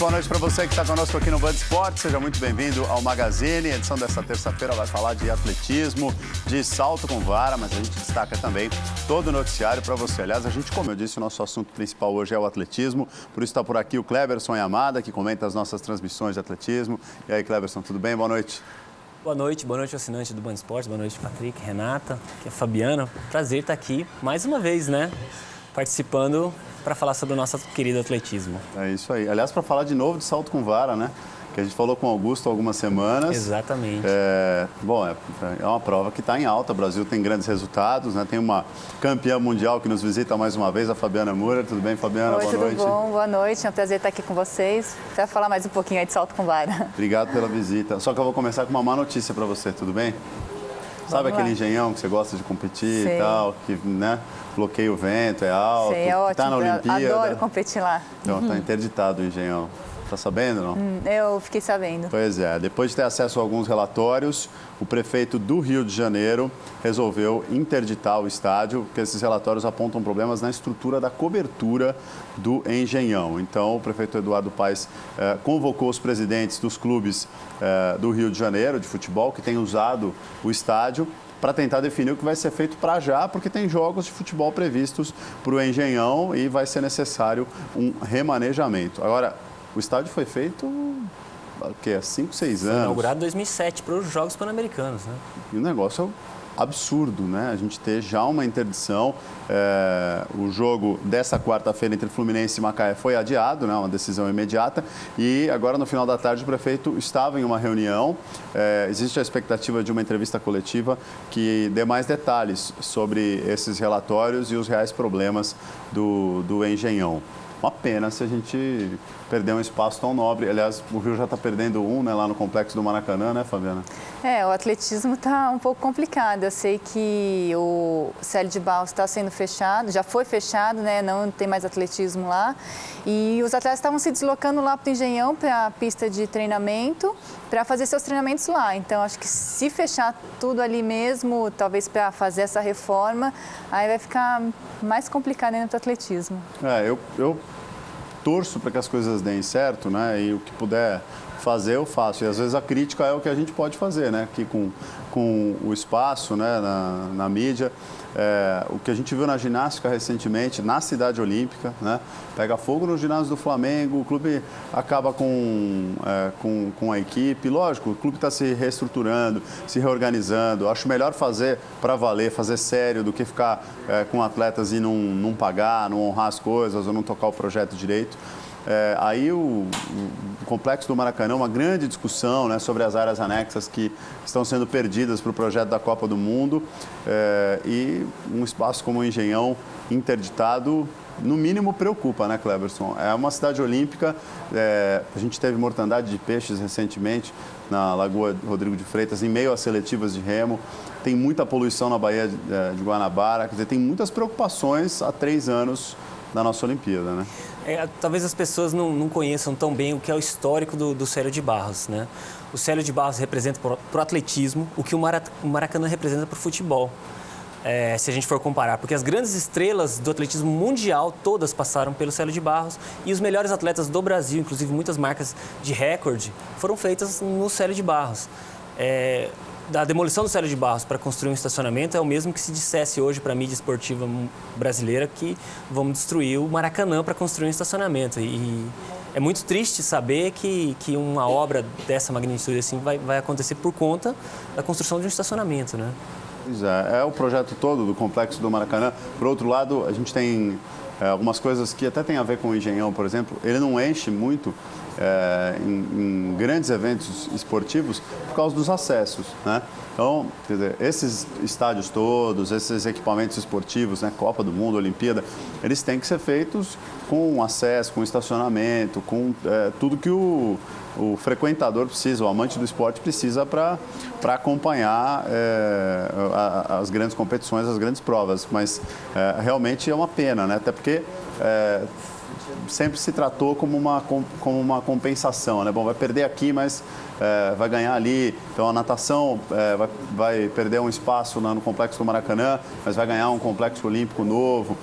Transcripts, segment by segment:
boa noite para você que está conosco aqui no Band Esportes. Seja muito bem-vindo ao Magazine. A edição desta terça-feira vai falar de atletismo, de salto com vara, mas a gente destaca também todo o noticiário para você. Aliás, a gente, como eu disse, o nosso assunto principal hoje é o atletismo. Por isso está por aqui o Cleberson Yamada, que comenta as nossas transmissões de atletismo. E aí, Cleberson, tudo bem? Boa noite. Boa noite, assinante do Band Esportes. Boa noite, Patrick, Renata, que é a Fabiana. Prazer estar aqui mais uma vez, né? Participando para falar sobre o nosso querido atletismo. É isso aí. Aliás, para falar de novo de salto com vara, né? Que a gente falou com o Augusto há algumas semanas. Exatamente. É uma prova que está em alta. O Brasil tem grandes resultados, né? Tem uma campeã mundial que nos visita mais uma vez, a Fabiana Müller. Tudo bem, Fabiana? Oi, boa noite. Tudo bom? Boa noite. É um prazer estar aqui com vocês para falar mais um pouquinho aí de salto com vara. Obrigado pela visita. Só que eu vou começar com uma má notícia para você, tudo bem? Sabe aquele engenhão que você gosta de competir e tal, que, né, bloqueia o vento, é alto, é ótimo, tá na Olimpíada. Adoro competir lá. Então, tá interditado o engenhão. Tá sabendo, não? Eu fiquei sabendo. Pois é, depois de ter acesso a alguns relatórios, o prefeito do Rio de Janeiro resolveu interditar o estádio, porque esses relatórios apontam problemas na estrutura da cobertura do engenhão. Então, o prefeito Eduardo Paes convocou os presidentes dos clubes do Rio de Janeiro, de futebol, que têm usado o estádio, para tentar definir o que vai ser feito para já, porque tem jogos de futebol previstos para o engenhão e vai ser necessário um remanejamento. Agora, o estádio foi feito há 5, 6 anos. Inaugurado em 2007 para os Jogos Pan-Americanos, né? E o negócio é absurdo, né? A gente ter já uma interdição. O jogo dessa quarta-feira entre Fluminense e Macaé foi adiado, né? Uma decisão imediata. E agora, no final da tarde, o prefeito estava em uma reunião. Existe a expectativa de uma entrevista coletiva que dê mais detalhes sobre esses relatórios e os reais problemas do engenhão. Uma pena se a gente perder um espaço tão nobre. Aliás, o Rio já está perdendo né, lá no Complexo do Maracanã, né, Fabiana? O atletismo está um pouco complicado. Eu sei que o Célio de Barros está sendo fechado, já foi fechado, né? Não tem mais atletismo lá. E os atletas estavam se deslocando lá para o Engenhão, para a pista de treinamento, para fazer seus treinamentos lá. Então, acho que se fechar tudo ali mesmo, talvez para fazer essa reforma, aí vai ficar mais complicado ainda para o atletismo. Eu torço para que as coisas deem certo, né? E o que puder fazer, eu faço. E às vezes a crítica é o que a gente pode fazer, né? Aqui com o espaço, né? na mídia. O que a gente viu na ginástica recentemente, na Cidade Olímpica, né? Pega fogo no ginásio do Flamengo, o clube acaba com a equipe. Lógico, o clube está se reestruturando, se reorganizando. Acho melhor fazer para valer, fazer sério, do que ficar com atletas e não pagar, não honrar as coisas ou não tocar o projeto direito. Aí o Complexo do Maracanã, uma grande discussão, né, sobre as áreas anexas que estão sendo perdidas para o projeto da Copa do Mundo, e um espaço como o Engenhão interditado, no mínimo preocupa, né, Cleberson? É uma cidade olímpica, a gente teve mortandade de peixes recentemente na Lagoa Rodrigo de Freitas, em meio às seletivas de remo, tem muita poluição na Baía de Guanabara, quer dizer, tem muitas preocupações há 3 anos da nossa Olimpíada, né? Talvez as pessoas não conheçam tão bem o que é o histórico do Célio de Barros, né? O Célio de Barros representa para o atletismo o que o Maracanã representa para o futebol, se a gente for comparar. Porque as grandes estrelas do atletismo mundial, todas passaram pelo Célio de Barros, e os melhores atletas do Brasil, inclusive muitas marcas de recorde, foram feitas no Célio de Barros. Da demolição do Célio de Barros para construir um estacionamento é o mesmo que se dissesse hoje para a mídia esportiva brasileira que vamos destruir o Maracanã para construir um estacionamento. E é muito triste saber que uma obra dessa magnitude assim vai acontecer por conta da construção de um estacionamento, né? Pois é o projeto todo do Complexo do Maracanã. Por outro lado, a gente tem algumas coisas que até tem a ver com o Engenhão, por exemplo. Ele não enche muito em grandes eventos esportivos por causa dos acessos, né? Então, quer dizer, esses estádios todos, esses equipamentos esportivos, né, Copa do Mundo, Olimpíada, eles têm que ser feitos com acesso, com estacionamento, com tudo que o frequentador precisa, o amante do esporte precisa para acompanhar as grandes competições, as grandes provas. Mas realmente é uma pena, né? Até porque sempre se tratou como uma compensação, né? Bom, vai perder aqui, mas vai ganhar ali. Então a natação vai perder um espaço no Complexo do Maracanã, mas vai ganhar um complexo olímpico novo.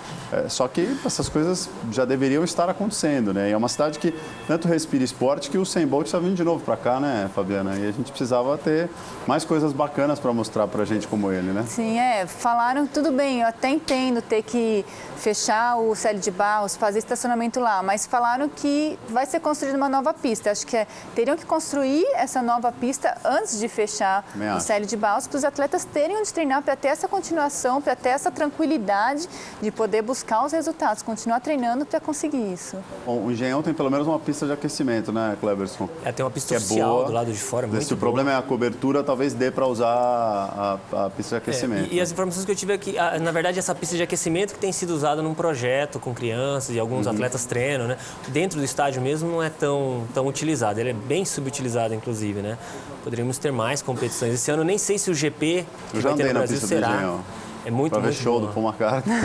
Só que essas coisas já deveriam estar acontecendo, né? E é uma cidade que tanto respira esporte que o Usain Bolt está vindo de novo para cá, né, Fabiana? E a gente precisava ter mais coisas bacanas para mostrar para a gente como ele, né? Sim, falaram, tudo bem, eu até entendo ter que fechar o Célio de Barros, fazer estacionamento lá, mas falaram que vai ser construída uma nova pista. Acho que teriam que construir essa nova pista antes de fechar o Célio de Barros, para os atletas terem onde treinar, para ter essa continuação, para ter essa tranquilidade de poder buscar os resultados, continuar treinando para conseguir isso. Bom, o Engenhão tem pelo menos uma pista de aquecimento, né, Cleberson? Tem uma pista oficial boa, do lado de fora, muito Se o problema é a cobertura, talvez dê para usar a pista de aquecimento. E as informações que eu tive aqui, na verdade, essa pista de aquecimento que tem sido usada num projeto com crianças e alguns atletas treinam, né? Dentro do estádio mesmo não é tão utilizado, ele é bem subutilizado, inclusive, né? Poderíamos ter mais competições. Esse ano eu nem sei se o GP que vai ter no Brasil será. É muito show do Paul McCartney,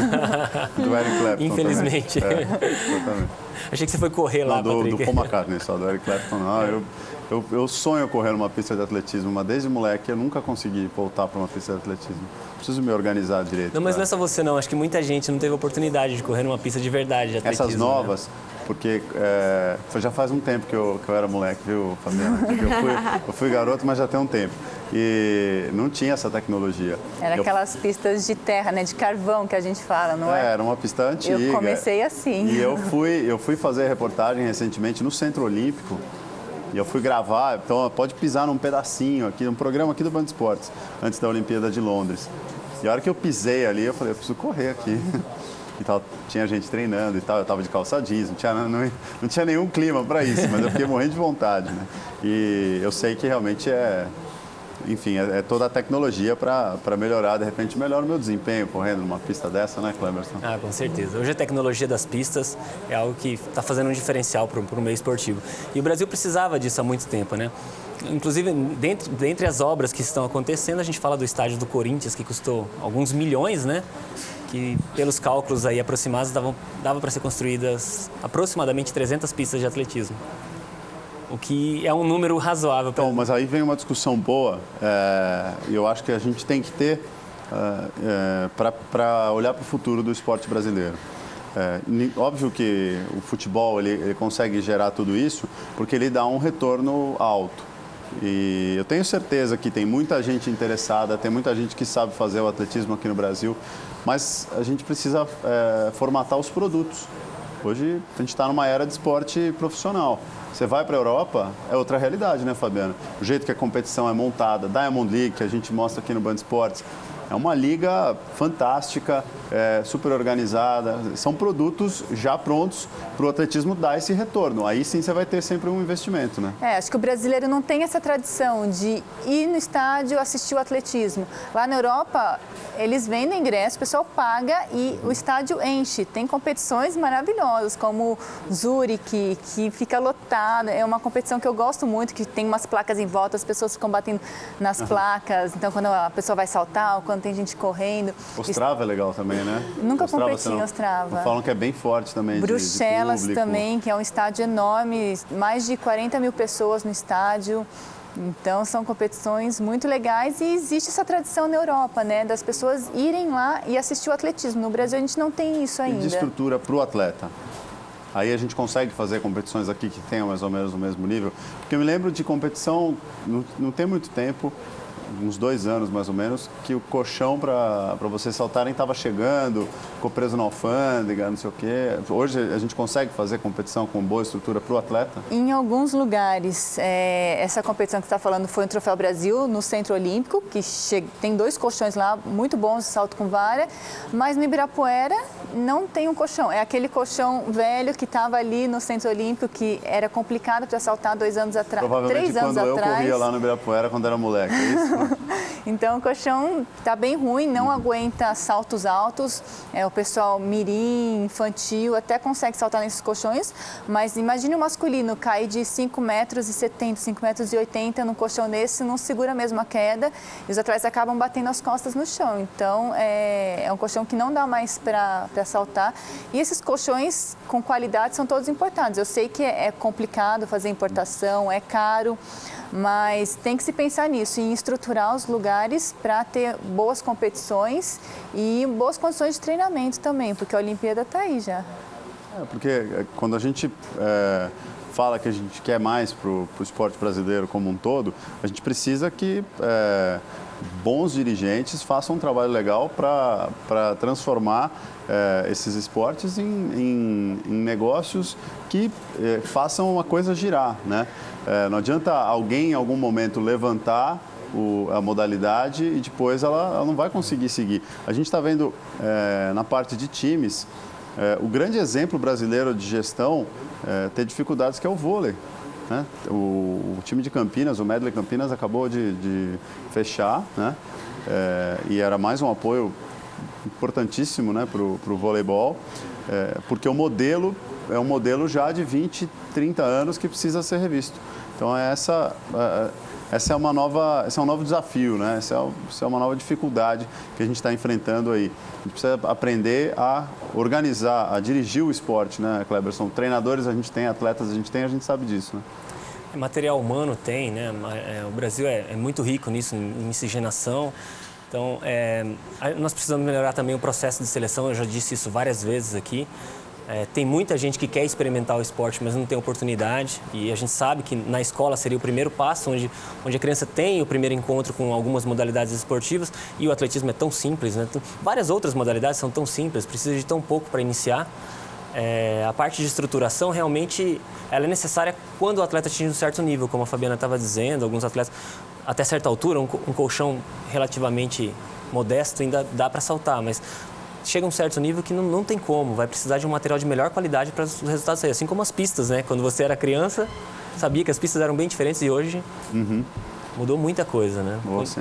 do Eric Clapton. Infelizmente. Exatamente. Achei que você foi correr lá, do Paul McCartney só, do Eric Clapton não. Eu sonho correr numa pista de atletismo, mas desde moleque eu nunca consegui voltar para uma pista de atletismo. Preciso me organizar direito. Não, mas não é só você não, acho que muita gente não teve oportunidade de correr numa pista de verdade de atletismo. Essas novas, porque já faz um tempo que eu era moleque, viu, Fabiana? Eu fui garoto, mas já tem um tempo. E não tinha essa tecnologia. Era aquelas pistas de terra, né, de carvão que a gente fala, não é? Era uma pista antiga. Eu comecei assim. E eu fui fazer reportagem recentemente no Centro Olímpico. E eu fui gravar, então pode pisar num pedacinho aqui, num programa aqui do Band Esportes, antes da Olimpíada de Londres. E a hora que eu pisei ali, eu falei, eu preciso correr aqui. E tal, tinha gente treinando e tal, eu estava de calça jeans, não tinha nenhum clima para isso, mas eu fiquei morrendo de vontade, né? E eu sei que realmente enfim, é toda a tecnologia para melhorar, de repente melhora o meu desempenho correndo numa pista dessa, né, Cleberson? Com certeza. Hoje a tecnologia das pistas é algo que está fazendo um diferencial para o meio esportivo. E o Brasil precisava disso há muito tempo, né? Inclusive, dentre as obras que estão acontecendo, a gente fala do estádio do Corinthians, que custou alguns milhões, né? Que pelos cálculos aí aproximados dava para ser construídas aproximadamente 300 pistas de atletismo. O que é um número razoável. Então, mas aí vem uma discussão boa, e eu acho que a gente tem que ter para olhar para o futuro do esporte brasileiro. Óbvio que o futebol ele consegue gerar tudo isso porque ele dá um retorno alto. E eu tenho certeza que tem muita gente interessada, tem muita gente que sabe fazer o atletismo aqui no Brasil, mas a gente precisa formatar os produtos. Hoje a gente está numa era de esporte profissional. Você vai para a Europa, é outra realidade, né, Fabiana? O jeito que a competição é montada, Diamond League, que a gente mostra aqui no Band Esportes, é uma liga fantástica, super organizada. São produtos já prontos para o atletismo dar esse retorno. Aí sim você vai ter sempre um investimento, né? Acho que o brasileiro não tem essa tradição de ir no estádio assistir o atletismo. Lá na Europa, eles vendem ingresso, o pessoal paga e o estádio enche. Tem competições maravilhosas, como Zurique, que fica lotada. É uma competição que eu gosto muito, que tem umas placas em volta, as pessoas ficam batendo nas placas. Então, quando a pessoa vai saltar, ou quando tem gente correndo. Ostrava é legal também, né? Nunca competi em Ostrava. Falam que é bem forte também. Bruxelas de público. também, que é um estádio enorme, mais de 40 mil pessoas no estádio. Então, são competições muito legais e existe essa tradição na Europa, né? Das pessoas irem lá e assistir o atletismo. No Brasil, a gente não tem isso ainda. E de estrutura para o atleta? Aí a gente consegue fazer competições aqui que tenham mais ou menos o mesmo nível? Porque eu me lembro de competição, não tem muito tempo, uns 2 anos mais ou menos, que o colchão para você saltarem estava chegando, ficou preso na alfândega, não sei o quê. Hoje a gente consegue fazer competição com boa estrutura para o atleta? Em alguns lugares, essa competição que você está falando foi no Troféu Brasil, no Centro Olímpico, que tem 2 colchões lá, muito bons de salto com vara, mas no Ibirapuera não tem um colchão. É aquele colchão velho que estava ali no Centro Olímpico, que era complicado para saltar 2 anos atrás, 3 anos atrás. Provavelmente quando eu corria lá no Ibirapuera, quando era moleque, é isso? Então o colchão está bem ruim, não aguenta saltos altos. O pessoal mirim, infantil, até consegue saltar nesses colchões, mas imagine o masculino cair de 5,70 metros, 5,80 metros num colchão desse, não segura mesmo a queda e os atletas acabam batendo as costas no chão. Então é um colchão que não dá mais para para saltar. E esses colchões com qualidade são todos importantes. Eu sei que é complicado fazer importação, é caro, mas tem que se pensar nisso, em estruturar os lugares para ter boas competições e boas condições de treinamento também, porque a Olimpíada está aí já. Porque quando a gente fala que a gente quer mais para o esporte brasileiro como um todo, a gente precisa que bons dirigentes façam um trabalho legal para transformar esses esportes em negócios que façam a coisa girar, né? Não adianta alguém em algum momento levantar a modalidade e depois ela não vai conseguir seguir. A gente está vendo na parte de times o grande exemplo brasileiro de gestão ter dificuldades, que é o vôlei. Né? O time de Campinas, o Medley Campinas, acabou de fechar, né? E era mais um apoio importantíssimo, né, para o voleibol, porque o modelo é um modelo já de 20, 30 anos que precisa ser revisto. Então essa é um novo desafio, né? Essa é uma nova dificuldade que a gente está enfrentando aí. A gente precisa aprender a organizar, a dirigir o esporte, né, Cleberson? Treinadores a gente tem, atletas a gente sabe disso, né? Material humano tem, né? O Brasil é muito rico nisso, em miscigenação. Então, nós precisamos melhorar também o processo de seleção, eu já disse isso várias vezes aqui. Tem muita gente que quer experimentar o esporte, mas não tem oportunidade. E a gente sabe que na escola seria o primeiro passo, onde a criança tem o primeiro encontro com algumas modalidades esportivas. E o atletismo é tão simples, né? Várias outras modalidades são tão simples, precisa de tão pouco para iniciar. A parte de estruturação realmente ela é necessária quando o atleta atinge um certo nível, como a Fabiana estava dizendo. Alguns atletas, até certa altura, um colchão relativamente modesto ainda dá para saltar, mas chega a um certo nível que não tem como, vai precisar de um material de melhor qualidade para os resultados saírem. Assim como as pistas, né? Quando você era criança, sabia que as pistas eram bem diferentes e hoje mudou muita coisa, né?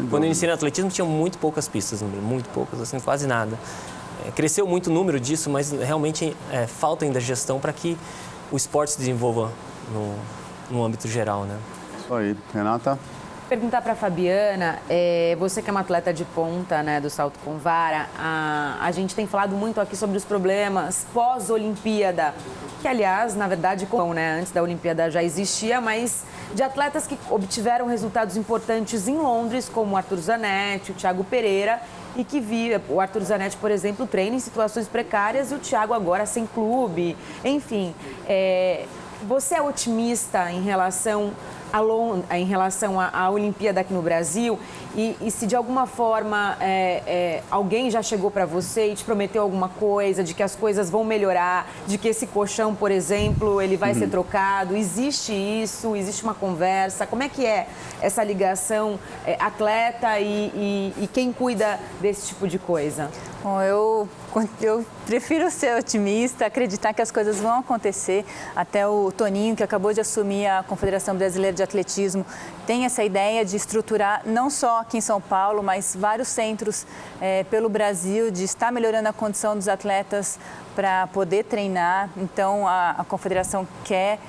Quando eu iniciei no atletismo, tinha muito poucas pistas, muito poucas, assim, quase nada. Cresceu muito o número disso, mas realmente falta ainda gestão para que o esporte se desenvolva no âmbito geral, né? Isso aí. Renata? Perguntar para a Fabiana, você que é uma atleta de ponta, né, do salto com vara, a gente tem falado muito aqui sobre os problemas pós-Olimpíada, que aliás, na verdade, né, antes da Olimpíada já existia, mas de atletas que obtiveram resultados importantes em Londres, como o Arthur Zanetti, o Thiago Pereira, e que o Arthur Zanetti, por exemplo, treina em situações precárias e o Thiago agora sem clube, enfim. Você é otimista em relação à Olimpíada aqui no Brasil e se de alguma forma alguém já chegou para você e te prometeu alguma coisa, de que as coisas vão melhorar, de que esse colchão, por exemplo, ele vai ser trocado, existe isso, existe uma conversa, como é que é essa ligação atleta e quem cuida desse tipo de coisa? Bom, eu prefiro ser otimista, acreditar que as coisas vão acontecer. Até o Toninho, que acabou de assumir a Confederação Brasileira de Atletismo, tem essa ideia de estruturar, não só aqui em São Paulo, mas vários centros pelo Brasil, de estar melhorando a condição dos atletas para poder treinar. Então, a Confederação quer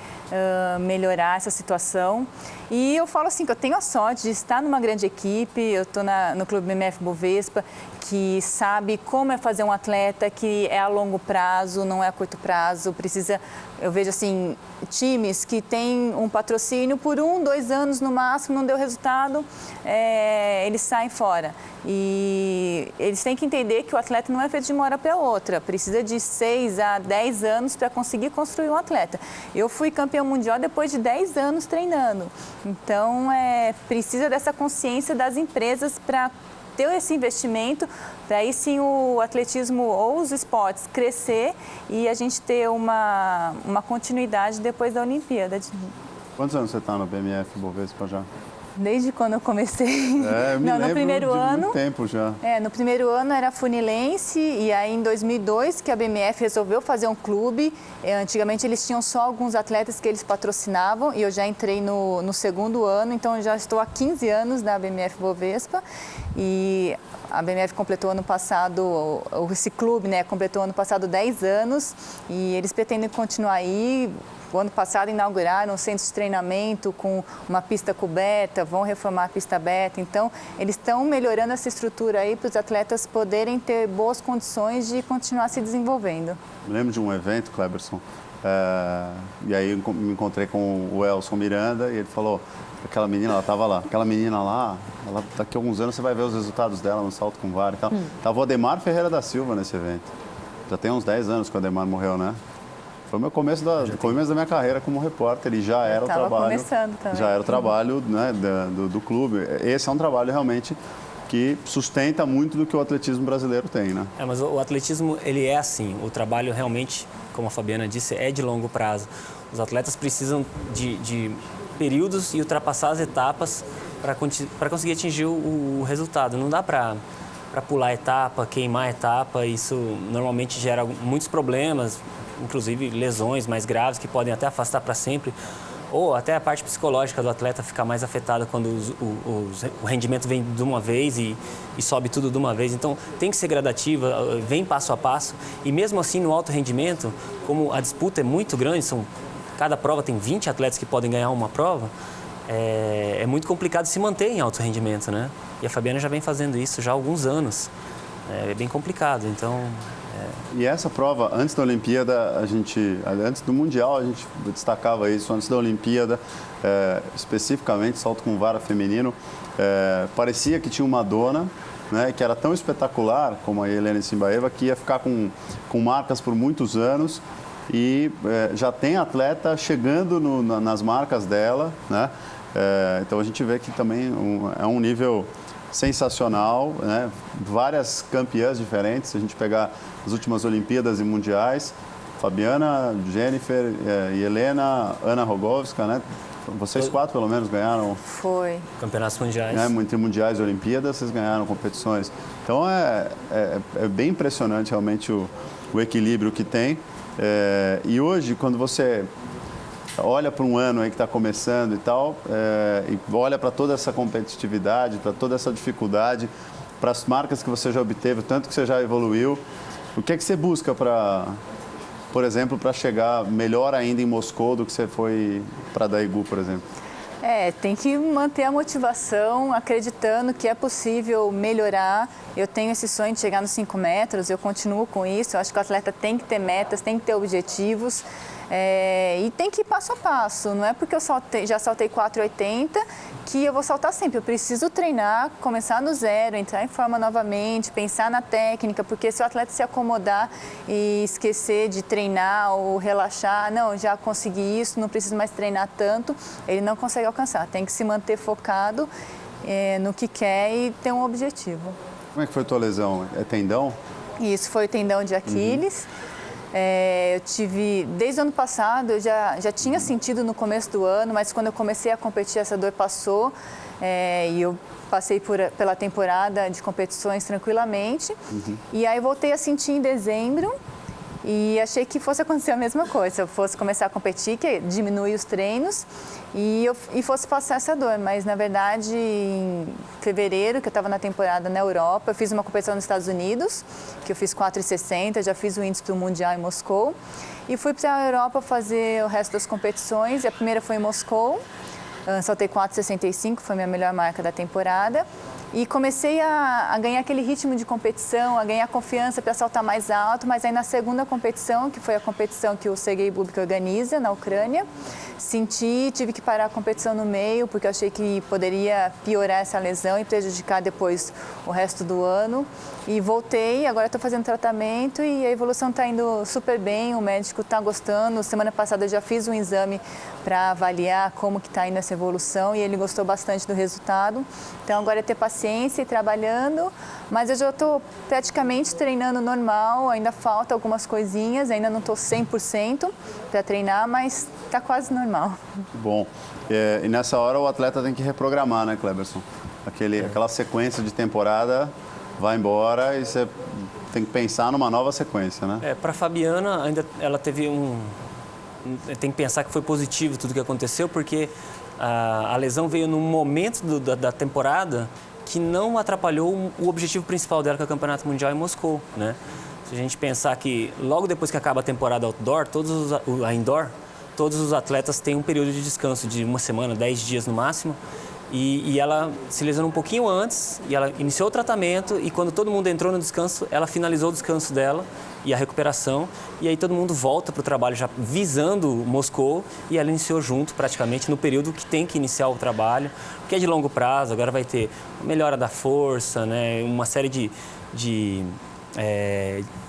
melhorar essa situação. E eu falo assim, que eu tenho a sorte de estar numa grande equipe, eu estou no Clube BMF Bovespa, que sabe como é fazer um atleta, que é a longo prazo, não é a curto prazo, eu vejo assim, times que têm um patrocínio por 1, 2 anos no máximo, não deu resultado, eles saem fora. E eles têm que entender que o atleta não é feito de uma hora para outra, precisa de 6 a 10 anos para conseguir construir um atleta. Eu fui campeã mundial depois de 10 anos treinando, então precisa dessa consciência das empresas para ter esse investimento, para aí sim o atletismo ou os esportes crescer e a gente ter uma continuidade depois da Olimpíada. Quantos anos você está no BMF Bovespa já? Desde quando eu comecei. Eu me lembro no primeiro de ano. muito tempo já. No primeiro ano era funilense e aí em 2002 que a BMF resolveu fazer um clube. Antigamente eles tinham só alguns atletas que eles patrocinavam e eu já entrei no segundo ano, então eu já estou há 15 anos na BMF Bovespa e a BMF completou ano passado, esse clube, né, completou ano passado 10 anos e eles pretendem continuar aí o ano passado inauguraram um centro de treinamento com uma pista coberta, vão reformar a pista aberta. Então, eles estão melhorando essa estrutura aí para os atletas poderem ter boas condições de continuar se desenvolvendo. Me lembro de um evento, Cleberson, e aí eu me encontrei com o Elson Miranda e ele falou, aquela menina, ela estava lá, aquela menina lá, daqui a alguns anos você vai ver os resultados dela no salto com vara e tal. Tava o Ademar Ferreira da Silva nesse evento. Já tem uns 10 anos que o Ademar morreu, né? Foi o meu começo da minha carreira como repórter e já era o trabalho. Já era o trabalho, né, do clube. Esse é um trabalho realmente que sustenta muito do que o atletismo brasileiro tem, né? Mas o atletismo, ele é assim, o trabalho realmente, como a Fabiana disse, é de longo prazo. Os atletas precisam de períodos e ultrapassar as etapas para conseguir atingir o resultado. Não dá para pular a etapa, queimar a etapa, isso normalmente gera muitos problemas, inclusive lesões mais graves que podem até afastar para sempre, ou até a parte psicológica do atleta ficar mais afetada quando o rendimento vem de uma vez e sobe tudo de uma vez. Então, tem que ser gradativa, vem passo a passo. E mesmo assim, no alto rendimento, como a disputa é muito grande, cada prova tem 20 atletas que podem ganhar uma prova, é muito complicado se manter em alto rendimento, né? E a Fabiana já vem fazendo isso já há alguns anos. É bem complicado, então... E essa prova, antes da Olimpíada, antes do Mundial, a gente destacava isso, antes da Olimpíada, especificamente salto com vara feminino, parecia que tinha uma dona, né, que era tão espetacular como a Helena Simbaeva, que ia ficar com marcas por muitos anos e já tem atleta chegando nas marcas dela, né? Então a gente vê que também é um nível sensacional, né? Várias campeãs diferentes, se a gente pegar as últimas Olimpíadas e Mundiais, Fabiana, Jennifer e Helena, Ana Rogovska, né? Vocês 4 pelo menos ganharam. Foi. Campeonatos mundiais. Entre mundiais e Olimpíadas, vocês ganharam competições. Então é bem impressionante realmente o equilíbrio que tem. E hoje, quando você olha para um ano aí que está começando e tal, e olha para toda essa competitividade, para toda essa dificuldade, para as marcas que você já obteve, tanto que você já evoluiu, o que é que você busca por exemplo, para chegar melhor ainda em Moscou do que você foi para Daegu, por exemplo? Tem que manter a motivação, acreditando que é possível melhorar. Eu tenho esse sonho de chegar nos 5 metros, eu continuo com isso. Eu acho que o atleta tem que ter metas, tem que ter objetivos. E tem que ir passo a passo, não é porque eu já saltei 4,80 que eu vou saltar sempre. Eu preciso treinar, começar no zero, entrar em forma novamente, pensar na técnica, porque se o atleta se acomodar e esquecer de treinar ou relaxar, não, já consegui isso, não preciso mais treinar tanto, ele não consegue alcançar. Tem que se manter focado no que quer e ter um objetivo. Como é que foi a tua lesão? É tendão? Isso, foi o tendão de Aquiles. Eu tive, desde o ano passado, eu já tinha sentido no começo do ano, mas quando eu comecei a competir, essa dor passou e eu passei pela temporada de competições tranquilamente. E aí voltei a sentir em dezembro e achei que fosse acontecer a mesma coisa. Eu fosse começar a competir, que diminui os treinos, e fosse passar essa dor. Mas, na verdade, em fevereiro, que eu estava na temporada na Europa, eu fiz uma competição nos Estados Unidos, que eu fiz 4,60, já fiz o índice do Mundial em Moscou. E fui para a Europa fazer o resto das competições. E a primeira foi em Moscou, saltei 4,65, foi a minha melhor marca da temporada. E comecei a ganhar aquele ritmo de competição, a ganhar confiança para saltar mais alto, mas aí na segunda competição, que foi a competição que o Sergei Bubka organiza na Ucrânia, tive que parar a competição no meio, porque eu achei que poderia piorar essa lesão e prejudicar depois o resto do ano. E voltei, agora estou fazendo tratamento e a evolução está indo super bem, o médico está gostando. Semana passada eu já fiz um exame para avaliar como que está indo essa evolução e ele gostou bastante do resultado. Então agora é ter paciência e trabalhando, mas eu já estou praticamente treinando normal, ainda falta algumas coisinhas, ainda não estou 100% para treinar, mas está quase normal. Bom, e nessa hora o atleta tem que reprogramar, né, Cleberson? Aquela sequência de temporada vai embora e você tem que pensar numa nova sequência, né? Para a Fabiana, ela teve tem que pensar que foi positivo tudo que aconteceu, porque a lesão veio num momento da temporada que não atrapalhou o objetivo principal dela, que é o Campeonato Mundial em Moscou, né? Se a gente pensar que logo depois que acaba a temporada outdoor, a indoor, todos os atletas têm um período de descanso de 1 semana, 10 dias no máximo. E ela se lesionou um pouquinho antes, e ela iniciou o tratamento, e quando todo mundo entrou no descanso, ela finalizou o descanso dela e a recuperação, e aí todo mundo volta para o trabalho já visando Moscou, e ela iniciou junto praticamente no período que tem que iniciar o trabalho, que é de longo prazo. Agora vai ter melhora da força, né, uma série de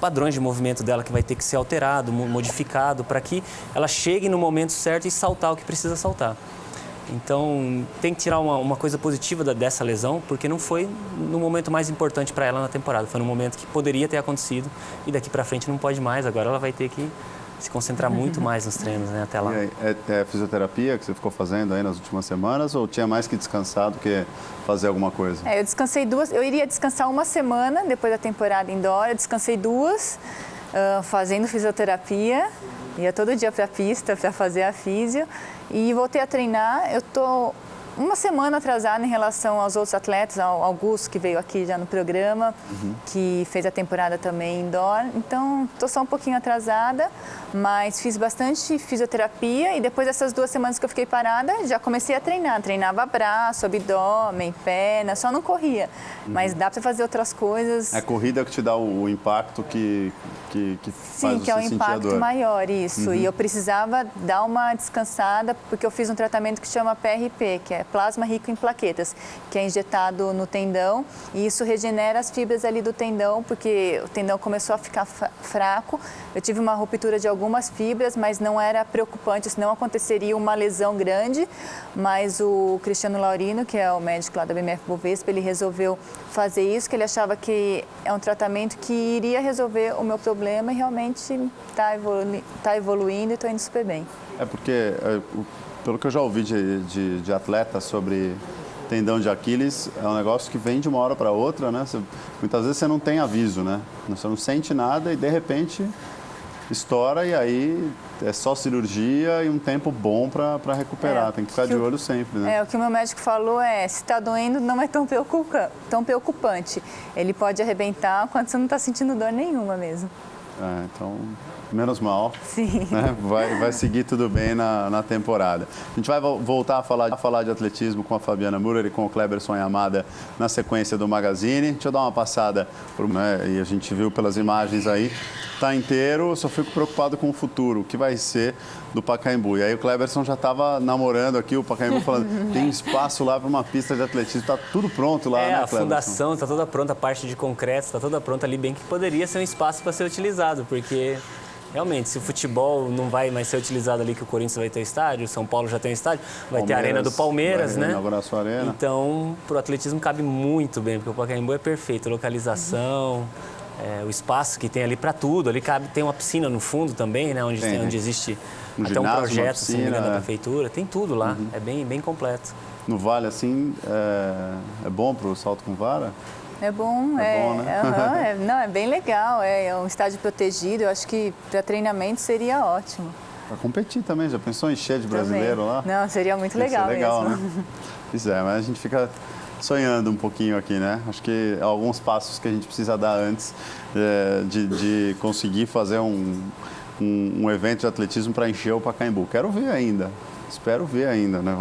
padrões de movimento dela que vai ter que ser alterado, modificado, para que ela chegue no momento certo e saltar o que precisa saltar. Então, tem que tirar uma coisa positiva dessa lesão, porque não foi no momento mais importante para ela na temporada. Foi no momento que poderia ter acontecido e daqui para frente não pode mais. Agora ela vai ter que se concentrar muito mais nos treinos, né, até lá. E aí, é fisioterapia que você ficou fazendo aí nas últimas semanas ou tinha mais que descansar do que fazer alguma coisa? Eu descansei 2, eu iria descansar 1 semana depois da temporada indoor, eu descansei 2 fazendo fisioterapia, ia todo dia para a pista para fazer a físio. E voltei a treinar. Eu estou 1 semana atrasada em relação aos outros atletas, ao Augusto, que veio aqui já no programa, que fez a temporada também indoor. Então, estou só um pouquinho atrasada, mas fiz bastante fisioterapia e depois dessas 2 semanas que eu fiquei parada, já comecei a treinar. Treinava braço, abdômen, perna, só não corria. Mas dá para fazer outras coisas. É a corrida que te dá o impacto que faz Sim, que é um impacto maior, isso. E eu precisava dar uma descansada, porque eu fiz um tratamento que chama PRP, que é plasma rico em plaquetas, que é injetado no tendão, e isso regenera as fibras ali do tendão, porque o tendão começou a ficar fraco. Eu tive uma ruptura de algumas fibras, mas não era preocupante, senão aconteceria uma lesão grande. Mas o Cristiano Laurino, que é o médico lá da BMF Bovespa, ele resolveu fazer isso, que ele achava que é um tratamento que iria resolver o meu problema, e realmente está evoluindo e estou indo super bem. É porque, pelo que eu já ouvi de atletas sobre tendão de Aquiles, é um negócio que vem de uma hora para outra, né? Muitas vezes você não tem aviso, né? Você não sente nada e de repente estoura, e aí é só cirurgia e um tempo bom para recuperar. Tem que ficar de olho sempre, né? O que o meu médico falou é, se está doendo, não é tão preocupante. Ele pode arrebentar quando você não está sentindo dor nenhuma mesmo. Então, menos mal. Sim. Né? Vai seguir tudo bem na temporada. A gente vai voltar a falar de atletismo com a Fabiana Müller e com o Cleberson Yamada na sequência do Magazine. Deixa eu dar uma passada, e a gente viu pelas imagens aí, tá inteiro, eu só fico preocupado com o futuro, o que vai ser do Pacaembu. E aí o Cleberson já estava namorando aqui o Pacaembu, falando, tem espaço lá para uma pista de atletismo, tá tudo pronto lá, né, Cleberson? A fundação está toda pronta, a parte de concreto está toda pronta ali, bem que poderia ser um espaço para ser utilizado, porque realmente, se o futebol não vai mais ser utilizado ali, que o Corinthians vai ter estádio, o São Paulo já tem estádio, vai ter a Arena do Palmeiras, né? Inaugurar a sua arena. Então, para o atletismo cabe muito bem, porque o Pacaembu é perfeito, a localização, o espaço que tem ali para tudo, ali tem uma piscina no fundo também, né? Onde existe até um projeto, se não me engano, da prefeitura, tem tudo lá, é bem completo. No Vale, assim, é bom para o salto com vara? É bom, né? Não, é bem legal, é um estádio protegido, eu acho que para treinamento seria ótimo. Para competir também, já pensou em encher de brasileiro lá? Não, seria muito legal legal mesmo. Né? Pois é, mas a gente fica sonhando um pouquinho aqui, né? Acho que alguns passos que a gente precisa dar antes de conseguir fazer um evento de atletismo para encher o Pacaembu. Quero ver ainda. Espero ver ainda, né?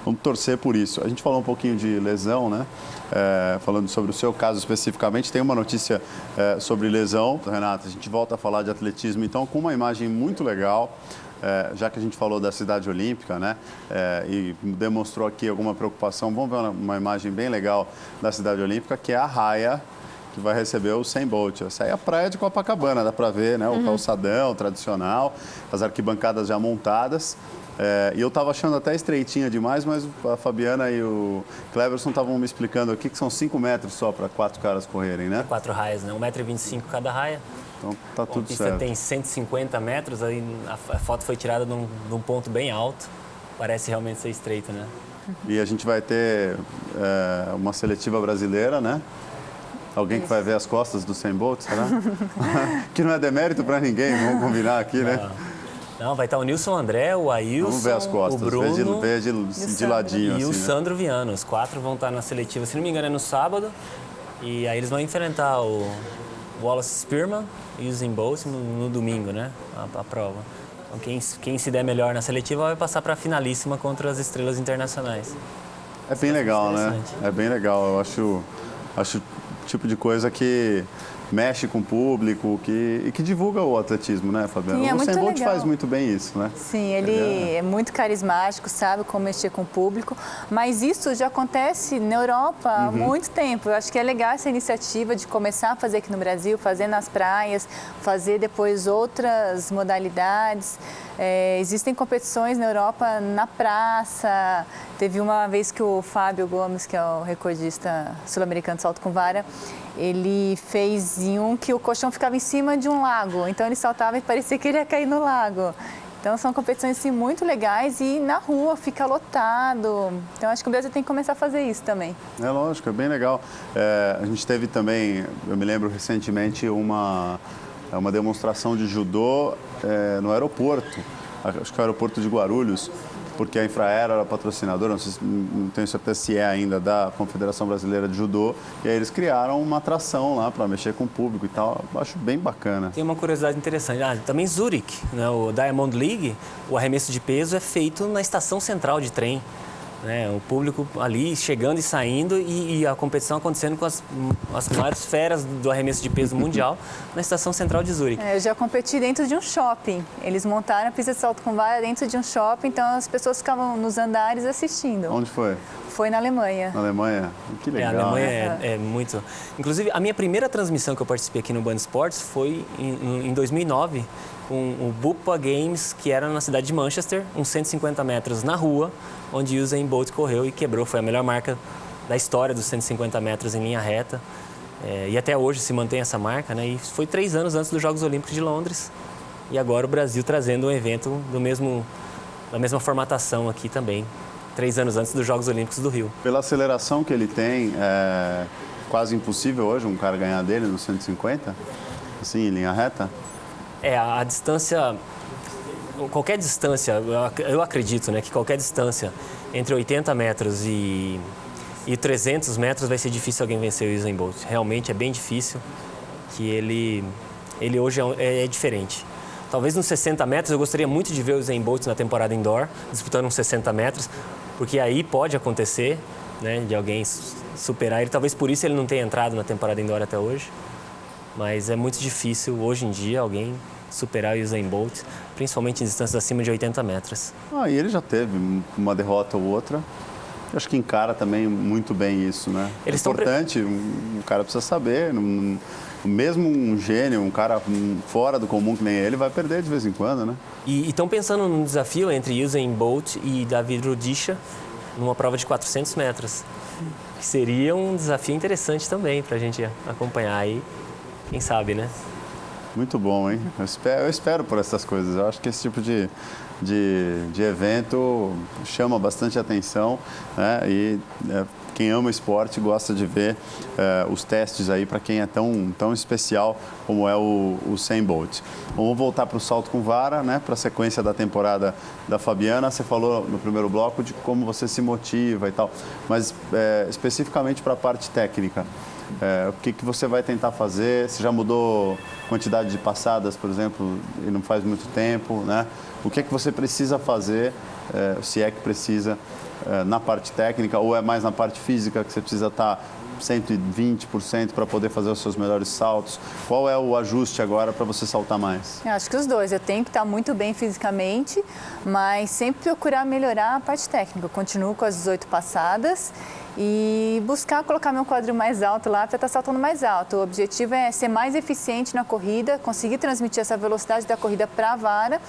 Vamos torcer por isso. A gente falou um pouquinho de lesão, né? Falando sobre o seu caso especificamente, tem uma notícia sobre lesão. Renata, a gente volta a falar de atletismo, então, com uma imagem muito legal, já que a gente falou da cidade olímpica, né? E demonstrou aqui alguma preocupação. Vamos ver uma imagem bem legal da cidade olímpica, que é a raia que vai receber o Usain Bolt. Essa aí é a praia de Copacabana, dá para ver, né? O calçadão tradicional, as arquibancadas já montadas. E eu estava achando até estreitinha demais, mas a Fabiana e o Cleberson estavam me explicando aqui que são 5 metros só para 4 caras correrem, né? 4 raias, né? 1,25 m cada raia. Então tá tudo certo. A pista tem 150 metros, aí a foto foi tirada num ponto bem alto. Parece realmente ser estreito, né? E a gente vai ter uma seletiva brasileira, né? Alguém que vai ver as costas do Usain Bolt, será? Que não é demérito para ninguém, vamos combinar aqui, né? Não, vai estar o Nilson André, o Ailson, vamos ver as costas, o Bruno ver de ladinho. E assim, o né? Sandro Viana. Os 4 vão estar na seletiva, se não me engano, é no sábado. E aí eles vão enfrentar o Wallace Spearman e o Usain Bolt no domingo, né? A prova. Então, quem se der melhor na seletiva vai passar para a finalíssima contra as estrelas internacionais. É bem legal, né? É bem legal. Eu acho o tipo de coisa que mexe com o público e que divulga o atletismo, né, Fabiana? Sim, é o Usain Bolt legal. faz muito bem isso, né? Sim, ele é muito carismático, sabe como mexer com o público, mas isso já acontece na Europa há muito tempo. Eu acho que é legal essa iniciativa de começar a fazer aqui no Brasil, fazer nas praias, fazer depois outras modalidades. Existem competições na Europa na praça. Teve uma vez que o Fábio Gomes, que é o recordista sul-americano de salto com vara, ele fez em um que o colchão ficava em cima de um lago. Então ele saltava e parecia que ele ia cair no lago. Então são competições assim, muito legais e na rua fica lotado. Então acho que o Brasil tem que começar a fazer isso também. É lógico, é bem legal. A gente teve também, eu me lembro recentemente, uma demonstração de judô no aeroporto. Acho que é o aeroporto de Guarulhos, porque a Infraero era patrocinadora, não tenho certeza se é ainda, da Confederação Brasileira de Judô, e aí eles criaram uma atração lá para mexer com o público e tal. Eu acho bem bacana. Tem uma curiosidade interessante. Também Zurich, né? O Diamond League, o arremesso de peso é feito na estação central de trem. Né? O público ali chegando e saindo e a competição acontecendo com as maiores feras do arremesso de peso mundial na estação central de Zurique. Eu já competi dentro de um shopping. Eles montaram a pista de salto com vara dentro de um shopping, então as pessoas ficavam nos andares assistindo. Onde foi? Foi na Alemanha. Na Alemanha? Que legal. A Alemanha é muito... Inclusive, a minha primeira transmissão que eu participei aqui no Band Esportes foi em 2009, com o Bupa Games, que era na cidade de Manchester, uns 150 metros na rua, onde Usain Bolt correu e quebrou. Foi a melhor marca da história dos 150 metros em linha reta. E até hoje se mantém essa marca, né? E foi 3 anos antes dos Jogos Olímpicos de Londres. E agora o Brasil trazendo um evento da mesma formatação aqui também, 3 anos antes dos Jogos Olímpicos do Rio. Pela aceleração que ele tem, é quase impossível hoje um cara ganhar dele no 150, assim, em linha reta? A distância... Qualquer distância, eu acredito, né, que qualquer distância entre 80 metros e 300 metros vai ser difícil alguém vencer o Usain Bolt. Realmente é bem difícil, que ele hoje é diferente. Talvez nos 60 metros, eu gostaria muito de ver o Usain Bolt na temporada indoor, disputando uns 60 metros, porque aí pode acontecer, né, de alguém superar ele. Talvez por isso ele não tenha entrado na temporada indoor até hoje, mas é muito difícil hoje em dia alguém superar o Usain Bolt, principalmente em distâncias acima de 80 metros. E ele já teve uma derrota ou outra. Eu acho que encara também muito bem isso, né? É importante, um cara precisa saber, mesmo um gênio, um cara fora do comum que nem ele, vai perder de vez em quando, né? E estão pensando num desafio entre Usain Bolt e David Rudisha numa prova de 400 metros, que seria um desafio interessante também para a gente acompanhar aí, quem sabe, né? Muito bom, hein? Eu espero por essas coisas. Eu acho que esse tipo de evento chama bastante atenção, né? E quem ama esporte gosta de ver os testes aí para quem é tão especial como é o Usain Bolt. Vamos voltar para o salto com vara, né? Para a sequência da temporada da Fabiana. Você falou no primeiro bloco de como você se motiva e tal, mas especificamente para a parte técnica. O que você vai tentar fazer? Você já mudou quantidade de passadas, por exemplo, e não faz muito tempo, né? O que você precisa fazer, se é que precisa, na parte técnica, ou é mais na parte física que você precisa estar 120% para poder fazer os seus melhores saltos? Qual é o ajuste agora para você saltar mais? Eu acho que os dois. Eu tenho que estar muito bem fisicamente, mas sempre procurar melhorar a parte técnica. Eu continuo com as 18 passadas e buscar colocar meu quadril mais alto lá para estar saltando mais alto. O objetivo é ser mais eficiente na corrida, conseguir transmitir essa velocidade da corrida para a vara